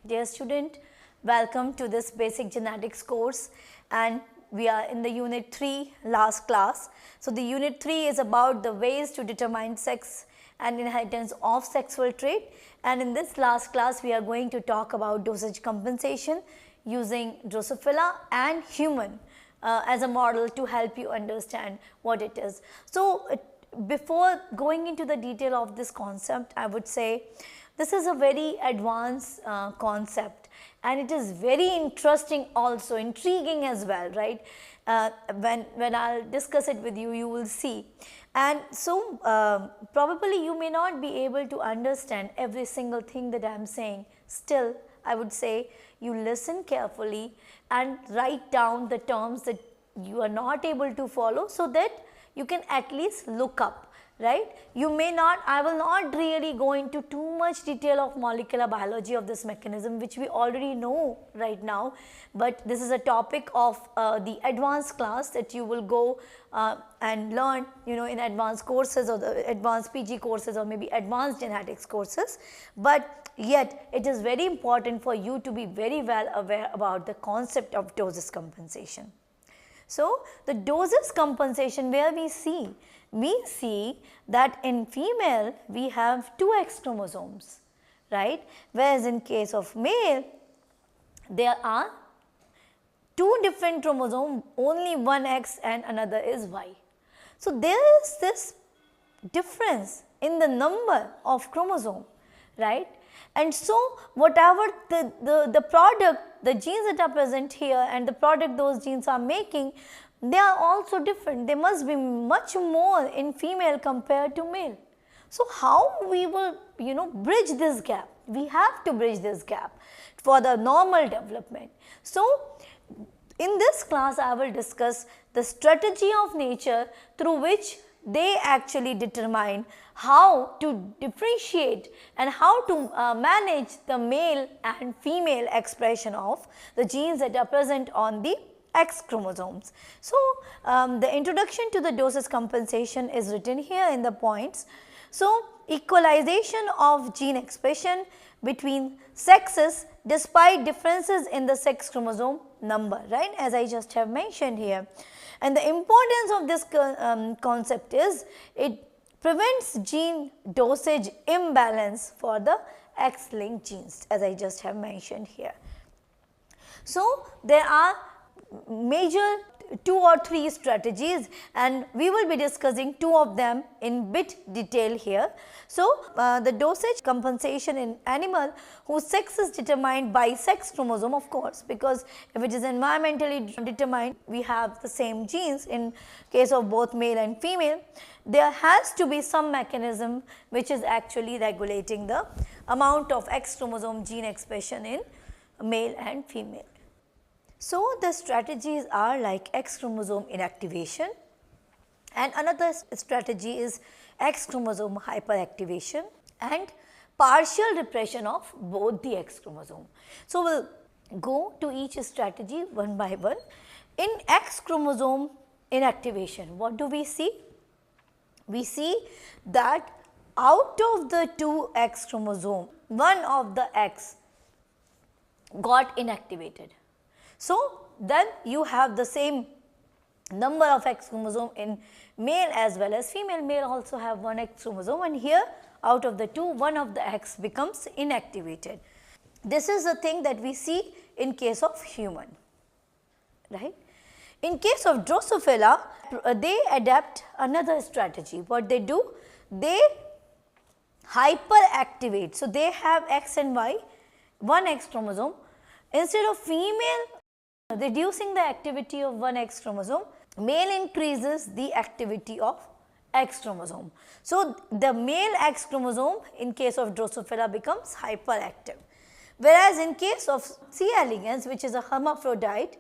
Dear student, welcome to this basic genetics course, and we are in the unit 3 last class. So, the unit 3 is about the ways to determine sex and inheritance of sexual trait, and in this last class we are going to talk about dosage compensation using Drosophila and human as a model to help you understand what it is. So, before going into the detail of this concept, I would say this is a very advanced concept, and it is very interesting, also intriguing as well, right? When I'll discuss it with you, you will see. And so probably you may not be able to understand every single thing that I am saying. Still, I would say you listen carefully and write down the terms that you are not able to follow, so that you can at least look up, right? You may not, I will not really go into too much detail of molecular biology of this mechanism, which we already know right now, but this is a topic of the advanced class that you will go and learn, in advanced courses or the advanced PG courses or maybe advanced genetics courses. But yet it is very important for you to be very well aware about the concept of dosage compensation. So, the dosage compensation, where we see that in female we have 2 X chromosomes, right, whereas in case of male there are 2 different chromosomes, only one X and another is Y. So, there is this difference in the number of chromosome, right, and so whatever the product, the genes that are present here and the product those genes are making, they are also different. They must be much more in female compared to male. So, how we will bridge this gap? We have to bridge this gap for the normal development. So, in this class I will discuss the strategy of nature through which they actually determine how to differentiate and how to manage the male and female expression of the genes that are present on the X chromosomes. So, the introduction to the dosage compensation is written here in the points. So, equalization of gene expression between sexes despite differences in the sex chromosome number, right, as I just have mentioned here. And the importance of this concept is it prevents gene dosage imbalance for the X-linked genes, as I just have mentioned here. So, there are major 2 or 3 strategies, and we will be discussing 2 of them in bit detail here. So, the dosage compensation in animal whose sex is determined by sex chromosome, of course, because if it is environmentally determined, we have the same genes in case of both male and female. There has to be some mechanism which is actually regulating the amount of X chromosome gene expression in male and female. So, the strategies are like X chromosome inactivation, and another strategy is X chromosome hyperactivation and partial repression of both the X chromosome. So, we will go to each strategy one by one. In X chromosome inactivation, what do we see? We see that out of the 2 X chromosome, one of the X got inactivated. So, then you have the same number of X chromosome in male as well as female. Male also have 1 X chromosome, and here out of the 2, one of the X becomes inactivated. This is the thing that we see in case of human, right. In case of Drosophila, they adapt another strategy. What they do? They hyperactivate. So, they have X and Y, 1 X chromosome. Instead of female reducing the activity of 1 X chromosome, male increases the activity of X chromosome. So, the male X chromosome in case of Drosophila becomes hyperactive, whereas in case of C. elegans, which is a hermaphrodite,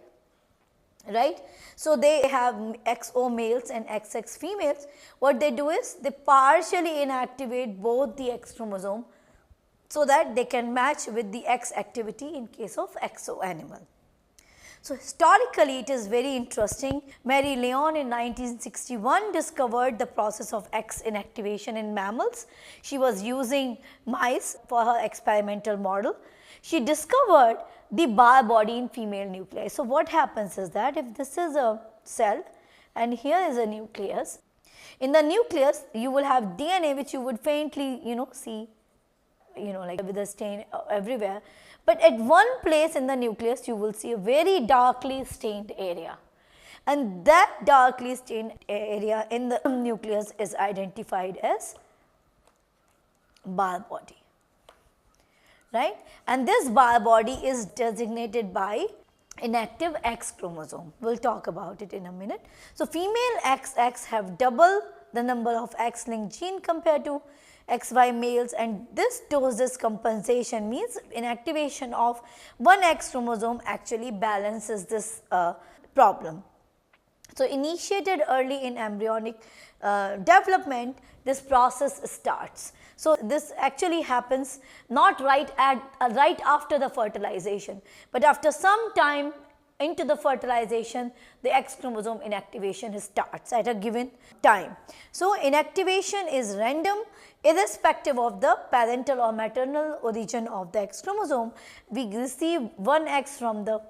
right. So, they have XO males and XX females. What they do is they partially inactivate both the X chromosome so that they can match with the X activity in case of XO animal. So, historically it is very interesting. Mary Leon in 1961 discovered the process of X inactivation in mammals. She was using mice for her experimental model. She discovered the bar body in female nuclei. So, what happens is that if this is a cell and here is a nucleus, in the nucleus you will have DNA which you would faintly see like with a stain everywhere, but at one place in the nucleus you will see a very darkly stained area, and that darkly stained area in the nucleus is identified as bar body, right, and this bar body is designated by inactive X chromosome. We will talk about it in a minute. So, female XX have double the number of X-linked gene compared to XY males, and this dose compensation means inactivation of one X chromosome actually balances this problem. So, initiated early in embryonic development, this process starts. So, this actually happens not right after the fertilization, but after some time into the fertilization, the X chromosome inactivation starts at a given time. So, inactivation is random irrespective of the parental or maternal origin of the X chromosome. We receive one X from the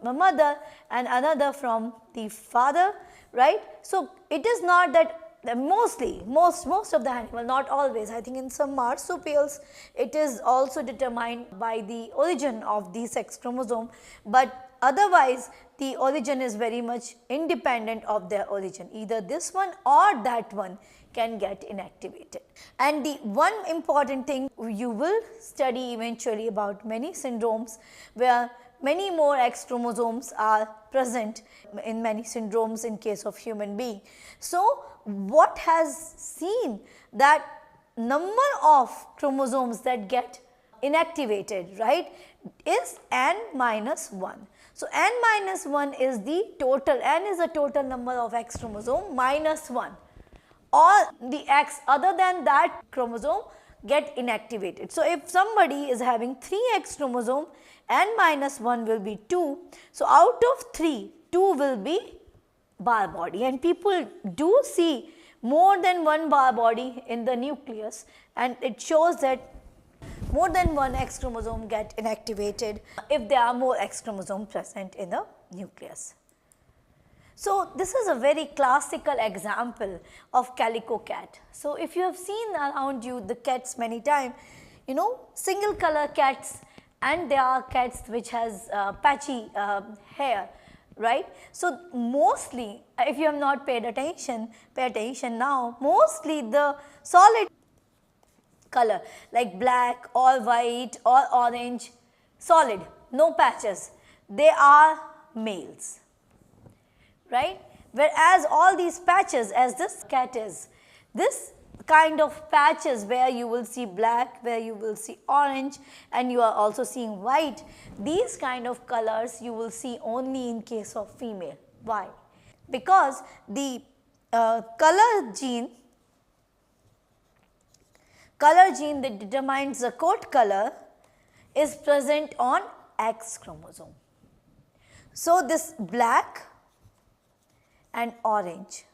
mother and another from the father, right. So, it is not that mostly most of the animal, not always, I think in some marsupials it is also determined by the origin of the sex chromosome, but otherwise the origin is very much independent of their origin, either this one or that one can get inactivated. And the one important thing you will study eventually about many syndromes where many more X chromosomes are present in many syndromes in case of human being. So, what has seen that number of chromosomes that get inactivated, right, is n minus 1. So, n minus 1 is the total, n is the total number of X chromosome minus 1, or the X other than that chromosome get inactivated. So, if somebody is having 3 X chromosome, n minus 1 will be 2. So, out of 3, 2 will be bar body, and people do see more than one bar body in the nucleus, and it shows that more than one X chromosome get inactivated if there are more X chromosomes present in the nucleus. So, this is a very classical example of calico cat. So, if you have seen around you the cats many times, single color cats, and there are cats which has patchy hair, right. So, mostly if you have not paid attention, pay attention now, mostly the solid color like black or white or orange, solid, no patches, they are males, right. Whereas all these patches, as this cat is, this kind of patches where you will see black, where you will see orange, and you are also seeing white, these kind of colors you will see only in case of female. Why? Because the color gene that determines the coat color is present on X chromosome. So, this black and orange,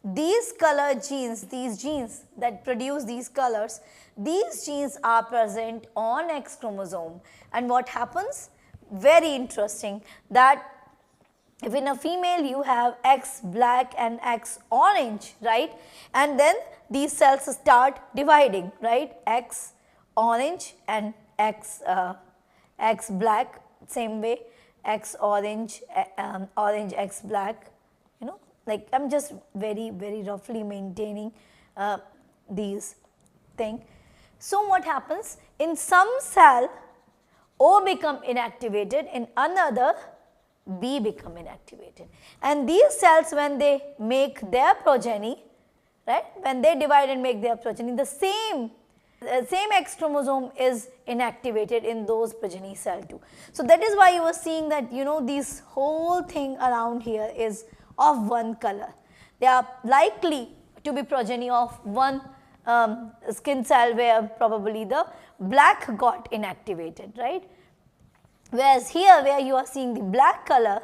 these color genes, these genes that produce these colors, these genes are present on X chromosome, and what happens? Very interesting that if in a female you have X black and X orange, right, and then these cells start dividing, right, X orange and X black, same way X orange, orange X black, like I am just very roughly maintaining these things. So, what happens? In some cell O become inactivated, in another B become inactivated, and these cells when they make their progeny, right, when they divide and make their progeny, the same X chromosome is inactivated in those progeny cell too. So, that is why you were seeing that this whole thing around here is of one color. They are likely to be progeny of one skin cell where probably the black got inactivated, right. Whereas here where you are seeing the black color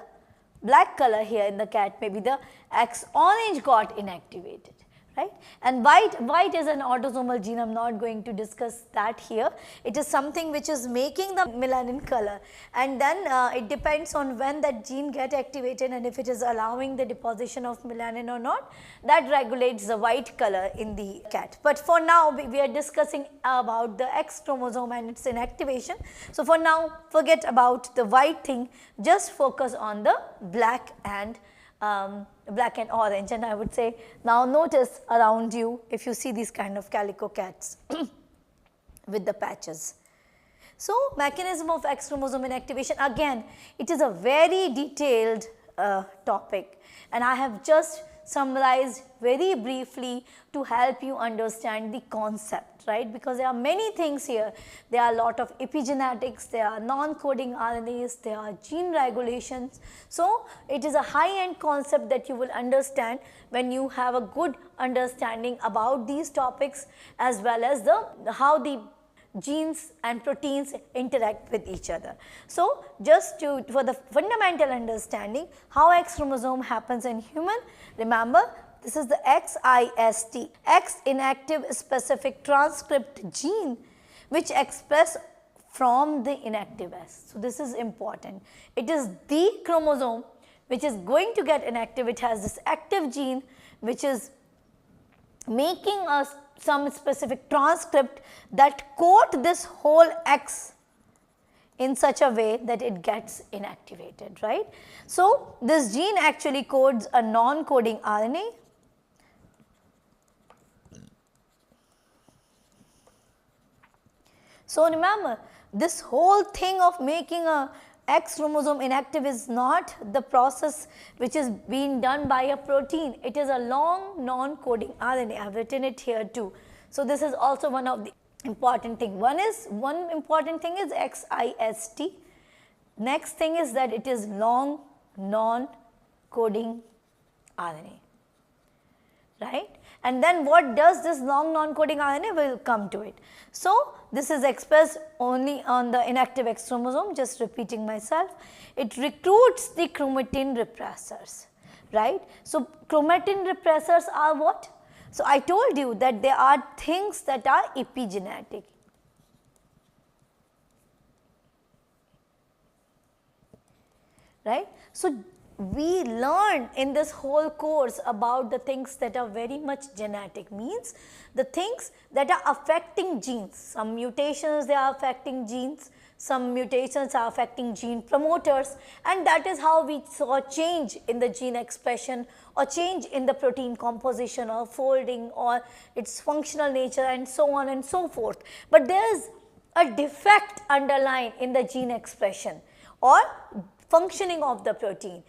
here in the cat, maybe the X orange got inactivated, right. And white is an autosomal gene. I am not going to discuss that here. It is something which is making the melanin color, and then it depends on when that gene get activated and if it is allowing the deposition of melanin or not, that regulates the white color in the cat. But for now we are discussing about the X chromosome and its inactivation. So for now forget about the white thing, just focus on the black and orange. And I would say now notice around you if you see these kind of calico cats with the patches. So mechanism of X chromosome inactivation, again it is a very detailed topic, and I have just summarized very briefly to help you understand the concept, right, because there are many things here. There are a lot of epigenetics, there are non-coding RNAs, there are gene regulations. So it is a high-end concept that you will understand when you have a good understanding about these topics, as well as how the genes and proteins interact with each other. So just for the fundamental understanding how X chromosome happens in human, remember this is the XIST, X inactive specific transcript gene, which express from the inactive S. So this is important. It is the chromosome which is going to get inactive. It has this active gene which is making us some specific transcript that code this whole X in such a way that it gets inactivated, right. So this gene actually codes a non-coding RNA. So remember, this whole thing of making a X chromosome inactive is not the process which is being done by a protein. It is a long non-coding RNA. I have written it here too. So this is also one of the important thing. One important thing is XIST. Next thing is that it is long non-coding RNA, right. And then what does this long non-coding RNA? Will come to it. So this is expressed only on the inactive X chromosome, just repeating myself. It recruits the chromatin repressors, right. So chromatin repressors are what? So I told you that there are things that are epigenetic. Right. So we learn in this whole course about the things that are very much genetic, means the things that are affecting genes. Some mutations they are affecting genes, some mutations are affecting gene promoters, and that is how we saw change in the gene expression or change in the protein composition or folding or its functional nature and so on and so forth. But there is a defect underlying in the gene expression or functioning of the protein.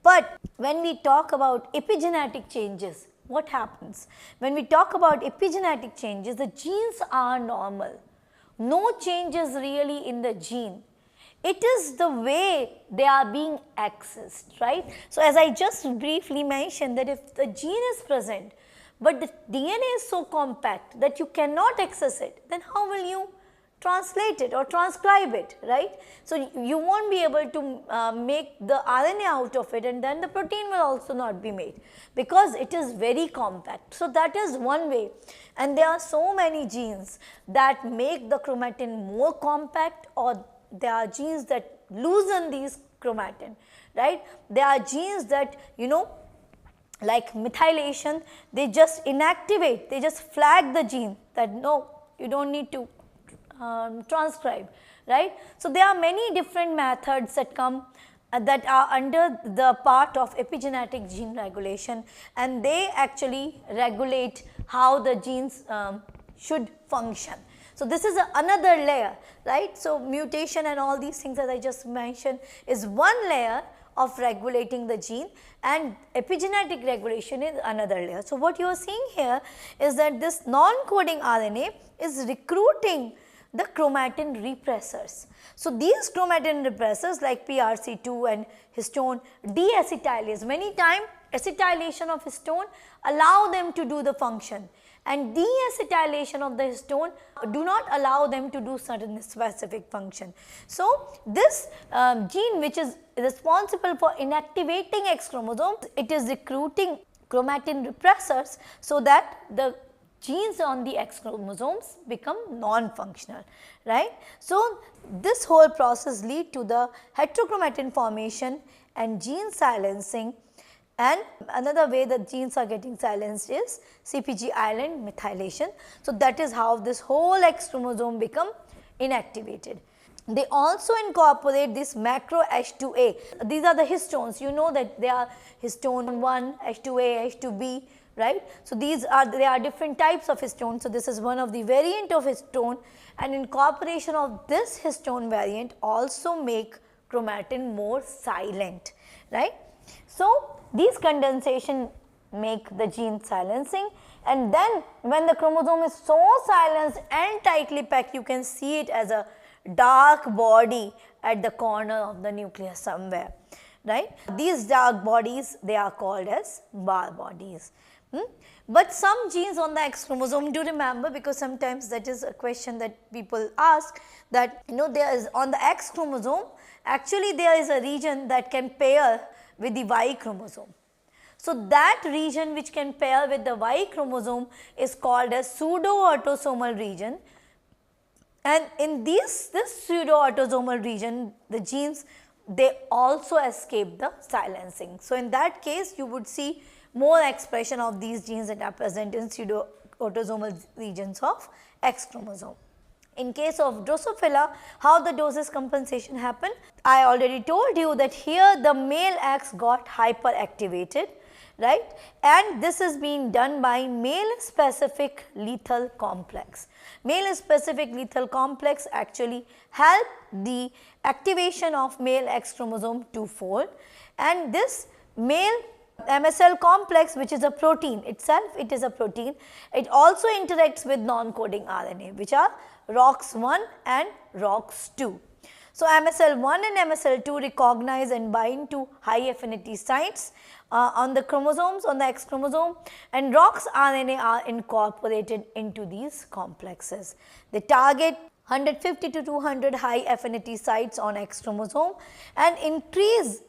But when we talk about epigenetic changes, what happens? When we talk about epigenetic changes, the genes are normal. No changes really in the gene. It is the way they are being accessed, right. So as I just briefly mentioned that if the gene is present, but the DNA is so compact that you cannot access it, then how will you translate it or transcribe it, right. So you won't be able to make the RNA out of it, and then the protein will also not be made because it is very compact. So that is one way, and there are so many genes that make the chromatin more compact, or there are genes that loosen these chromatin, right. There are genes that like methylation, they just inactivate, they just flag the gene that no, you don't need to transcribe, right. So there are many different methods that come that are under the part of epigenetic gene regulation, and they actually regulate how the genes should function. So this is another layer, right. So mutation and all these things, as I just mentioned, is one layer of regulating the gene, and epigenetic regulation is another layer. So what you are seeing here is that this non-coding RNA is recruiting the chromatin repressors. So these chromatin repressors like PRC2 and histone deacetylase, many times acetylation of histone allow them to do the function, and deacetylation of the histone do not allow them to do certain specific function. So, this gene which is responsible for inactivating X chromosome, it is recruiting chromatin repressors so that the genes on the X chromosomes become non-functional, right. So, this whole process lead to the heterochromatin formation and gene silencing, and another way that genes are getting silenced is CpG island methylation. So, that is how this whole X chromosome become inactivated. They also incorporate this macro H2A. These are the histones, you know that they are histone 1, H2A, H2B, right. So, there are different types of histone. So, this is one of the variant of histone, and incorporation of this histone variant also make chromatin more silent, right. So, these condensation make the gene silencing, and then when the chromosome is so silenced and tightly packed, you can see it as a dark body at the corner of the nucleus somewhere, right. These dark bodies, they are called as bar bodies. But some genes on the X chromosome, do remember, because sometimes that is a question that people ask, that there is on the X chromosome, actually there is a region that can pair with the Y chromosome. So, that region which can pair with the Y chromosome is called as pseudo-autosomal region, and in this pseudo-autosomal region, the genes, they also escape the silencing. So, in that case you would see more expression of these genes that are present in pseudo-autosomal regions of X chromosome. In case of Drosophila, how the dosage compensation happen? I already told you that here the male X got hyperactivated, right, and this is being done by male specific lethal complex. Male specific lethal complex actually help the activation of male X chromosome twofold, and this male MSL complex, which is a protein itself, it is a protein, it also interacts with non-coding RNA, which are ROX1 and ROX2. So, MSL1 and MSL2 recognize and bind to high affinity sites on the chromosomes, on the X chromosome, and ROX RNA are incorporated into these complexes. They target 150 to 200 high affinity sites on X chromosome and increase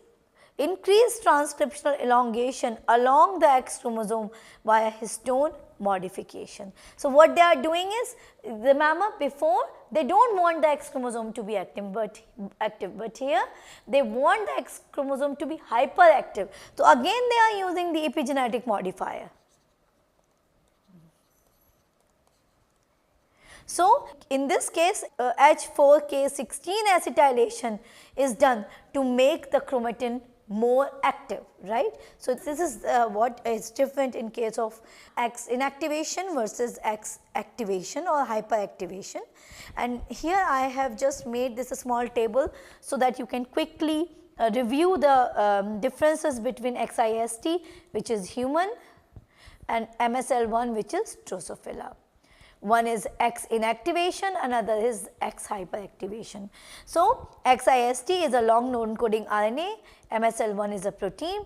transcriptional elongation along the X chromosome via histone modification. So, what they are doing is, remember before they do not want the X chromosome to be active, but here they want the X chromosome to be hyperactive. So, again they are using the epigenetic modifier. So, in this case H4K16 acetylation is done to make the chromatin more active, right. So, this is what is different in case of X inactivation versus X activation or hyperactivation. And here I have just made this a small table so that you can quickly review the differences between XIST, which is human, and MSL1, which is Drosophila. One is X inactivation, another is X hyperactivation. So, XIST is a long non-coding RNA, MSL1 is a protein.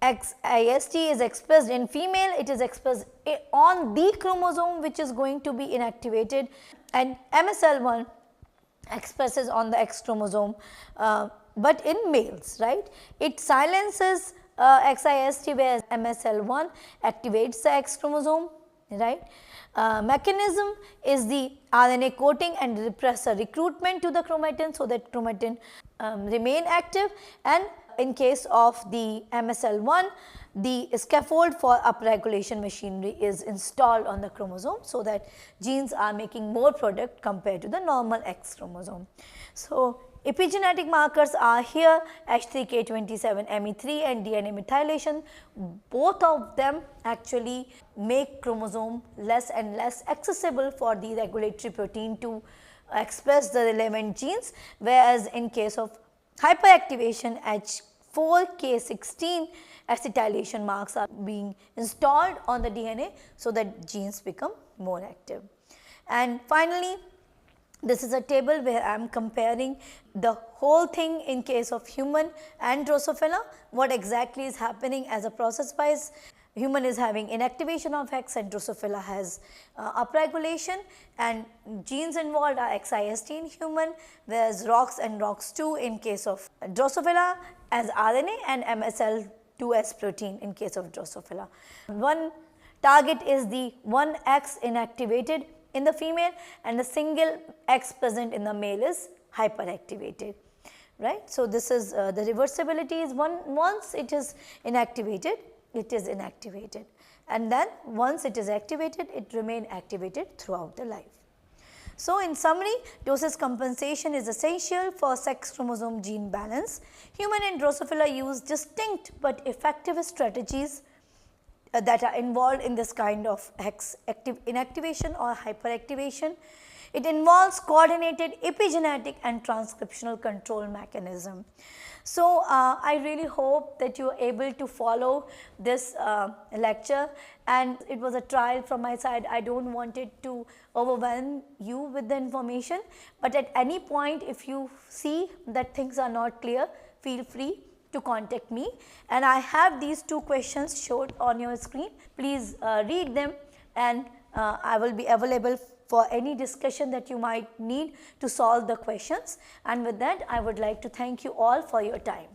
XIST is expressed in female, it is expressed on the chromosome which is going to be inactivated, and MSL1 expresses on the X chromosome, but in males, right. It silences XIST, whereas MSL1 activates the X chromosome, right. Mechanism is the RNA coating and repressor recruitment to the chromatin, so that chromatin remain active, and in case of the MSL1, the scaffold for upregulation machinery is installed on the chromosome, so that genes are making more product compared to the normal X chromosome. So, epigenetic markers are here H3K27Me3 and DNA methylation. Both of them actually make chromosome less and less accessible for the regulatory protein to express the relevant genes, whereas in case of hyperactivation H4K16 acetylation marks are being installed on the DNA, so that genes become more active. And finally, This is a table where I am comparing the whole thing in case of human and Drosophila, what exactly is happening as a process wise. Human is having inactivation of X and Drosophila has upregulation, and genes involved are XIST in human, whereas ROX and ROX2 in case of Drosophila as RNA and MSL2S protein in case of Drosophila. One target is the one X inactivated in the female and the single X present in the male is hyperactivated, right. So, this is the reversibility is once it is inactivated, it is inactivated, and then once it is activated, it remain activated throughout the life. So, in summary, dosage compensation is essential for sex chromosome gene balance. Human and Drosophila use distinct but effective strategies that are involved in this kind of inactivation or hyperactivation. It involves coordinated epigenetic and transcriptional control mechanism. So, I really hope that you are able to follow this lecture, and it was a trial from my side. I do not want it to overwhelm you with the information, but at any point if you see that things are not clear, feel free to contact me, and I have these two questions showed on your screen. Please read them, and I will be available for any discussion that you might need to solve the questions, and with that I would like to thank you all for your time.